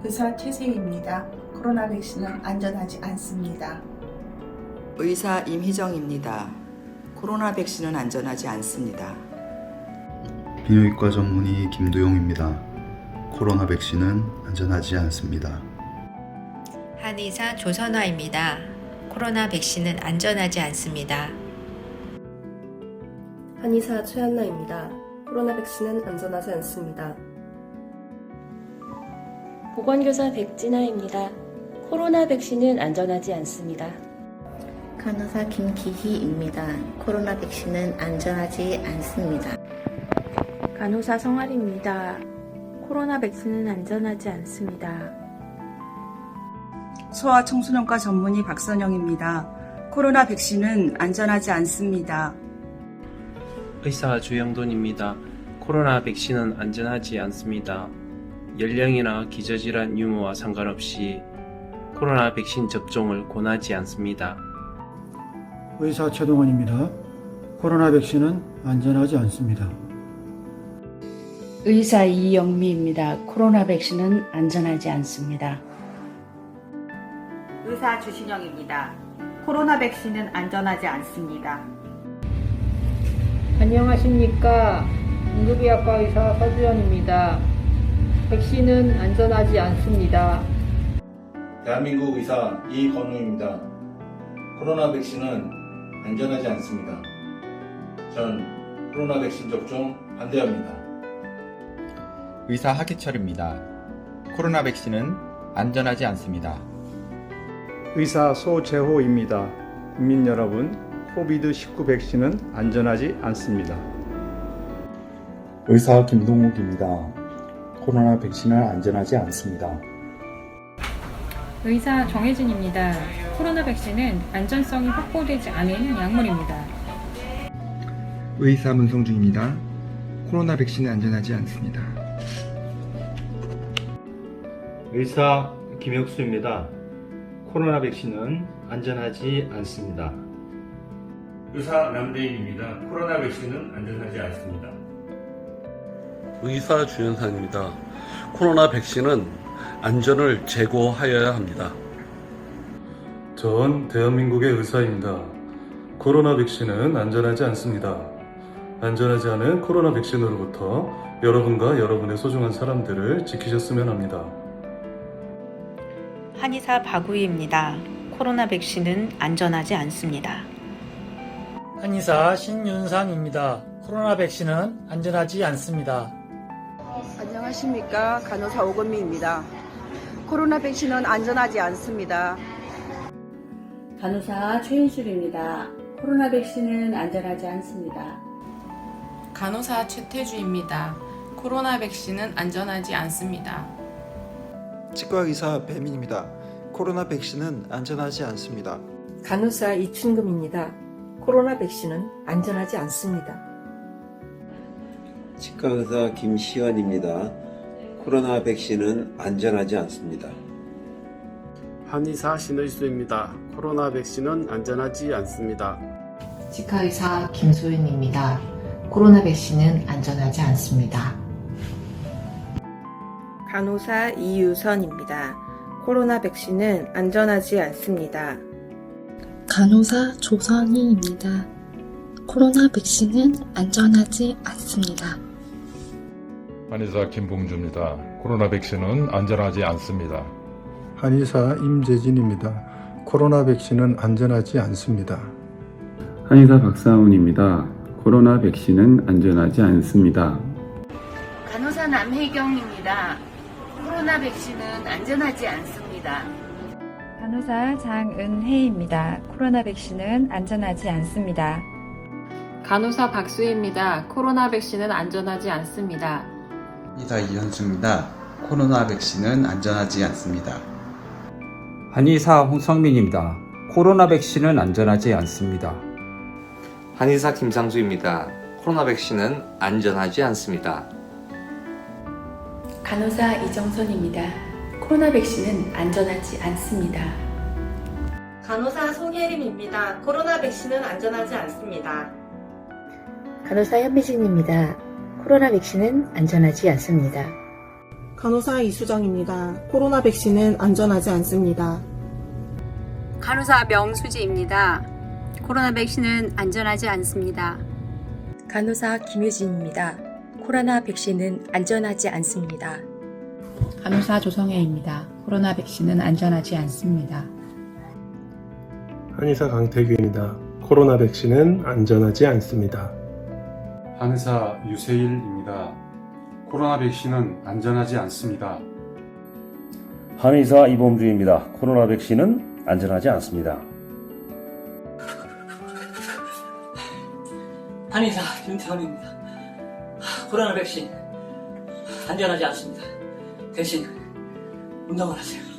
의사 최세희입니다. 코로나 백신은 안전하지 않습니다. 의사 임희정입니다. 코로나 백신은 안전하지 않습니다. 비뇨기과 전문의 김도용입니다. 코로나 백신은 안전하지 않습니다. 한의사 조선화입니다. 코로나 백신은 안전하지 않습니다. 한의사 최한나입니다. 코로나 백신은 안전하지 않습니다. 보건교사 백진아입니다. 코로나 백신은 안전하지 않습니다. 간호사 김기희입니다. 코로나 백신은 안전하지 않습니다. 간호사 성아리입니다. 코로나 백신은 안전하지 않습니다. 소아청소년과 전문의 박선영입니다. 코로나 백신은 안전하지 않습니다. 의사 주영돈입니다. 코로나 백신은 안전하지 않습니다. 연령이나 기저질환 유무와 상관없이 코로나 백신 접종을 권하지 않습니다. 의사 최동원입니다. 코로나 백신은 안전하지 않습니다. 의사 이영미입니다. 코로나 백신은 안전하지 않습니다. 의사 주신영입니다. 코로나 백신은 안전하지 않습니다. 안녕하십니까. 응급의학과 의사 서주연입니다. 백신은 안전하지 않습니다. 대한민국 의사 이건우입니다. 코로나 백신은 안전하지 않습니다. 전 코로나 백신 접종 반대합니다. 의사 하기철입니다. 코로나 백신은 안전하지 않습니다. 의사 소재호입니다. 국민 여러분, 코비드19 백신은 안전하지 않습니다. 의사 김동욱입니다. 코로나 백신은 안전하지 않습니다. 의사 정혜진입니다. 코로나 백신은 안전성이 확보되지 않은 약물입니다. 의사 문성준입니다. 코로나 백신은 안전하지 않습니다. 의사 김혁수입니다. 코로나 백신은 안전하지 않습니다. 의사 남대인입니다. 코로나 백신은 안전하지 않습니다. 의사 주현상입니다. 코로나 백신은 안전을 제고하여야 합니다. 전 대한민국의 의사입니다. 코로나 백신은 안전하지 않습니다. 안전하지 않은 코로나 백신으로부터 여러분과 여러분의 소중한 사람들을 지키셨으면 합니다. 한의사 박우희입니다. 코로나 백신은 안전하지 않습니다. 한의사 신윤상입니다. 코로나 백신은 안전하지 않습니다. 안녕하십니까. 간호사 오건미입니다. 코로나 백신은 안전하지 않습니다. 간호사 최윤술입니다. 코로나 백신은 안전하지 않습니다. 간호사 최태주입니다. 코로나 백신은 안전하지 않습니다. 치과의사 배민입니다. 코로나 백신은 안전하지 않습니다. 간호사 이춘금입니다. 코로나 백신은 안전하지 않습니다. 치과의사 김시원입니다. 코로나 백신은 안전하지 않습니다. 한의사 신의수입니다. 코로나 백신은 안전하지 않습니다. 치과의사 김소윤입니다. 코로나 백신은 안전하지 않습니다. 간호사 이유선입니다. 코로나 백신은 안전하지 않습니다. 간호사 조선희입니다. 코로나 백신은 안전하지 않습니다. 한의사 김봉주입니다. 코로나 백신은 안전하지 않습니다. 한의사 임재진입니다. 코로나 백신은 안전하지 않습니다. 한의사 박사훈입니다. 코로나 백신은 안전하지 않습니다. 간호사 남혜경입니다. 코로나 백신은 안전하지 않습니다. 간호사 장은혜입니다. 코로나 백신은 안전하지 않습니다. 간호사 박수희입니다. 코로나 백신은 안전하지 않습니다. 한의사 이현수입니다. 코로나 백신은 안전하지 않습니다. 한의사 홍성민입니다. 코로나 백신은 안전하지 않습니다. 한의사 김상수입니다. 코로나 백신은 안전하지 않습니다. 간호사 이정선입니다. 코로나 백신은 안전하지 않습니다. 간호사 송혜림입니다. 코로나 백신은 안전하지 않습니다. 간호사 현미진입니다. 코로나 백신은 안전하지 않습니다. 간호사 이수정입니다. 코로나 백신은 안전하지 않습니다. 간호사 명수지입니다. 코로나 백신은 안전하지 않습니다. 간호사 김유진입니다. 코로나 백신은 안전하지 않습니다. 간호사 조성혜입니다. 코로나 백신은 안전하지 않습니다. 한의사 강태규입니다. 코로나 백신은 안전하지 않습니다. 한의사 유세일입니다. 코로나 백신은 안전하지 않습니다. 한의사 이범주입니다. 코로나 백신은 안전하지 않습니다. 한의사 김태원입니다. 코로나 백신 안전하지 않습니다. 대신 운동을 하세요.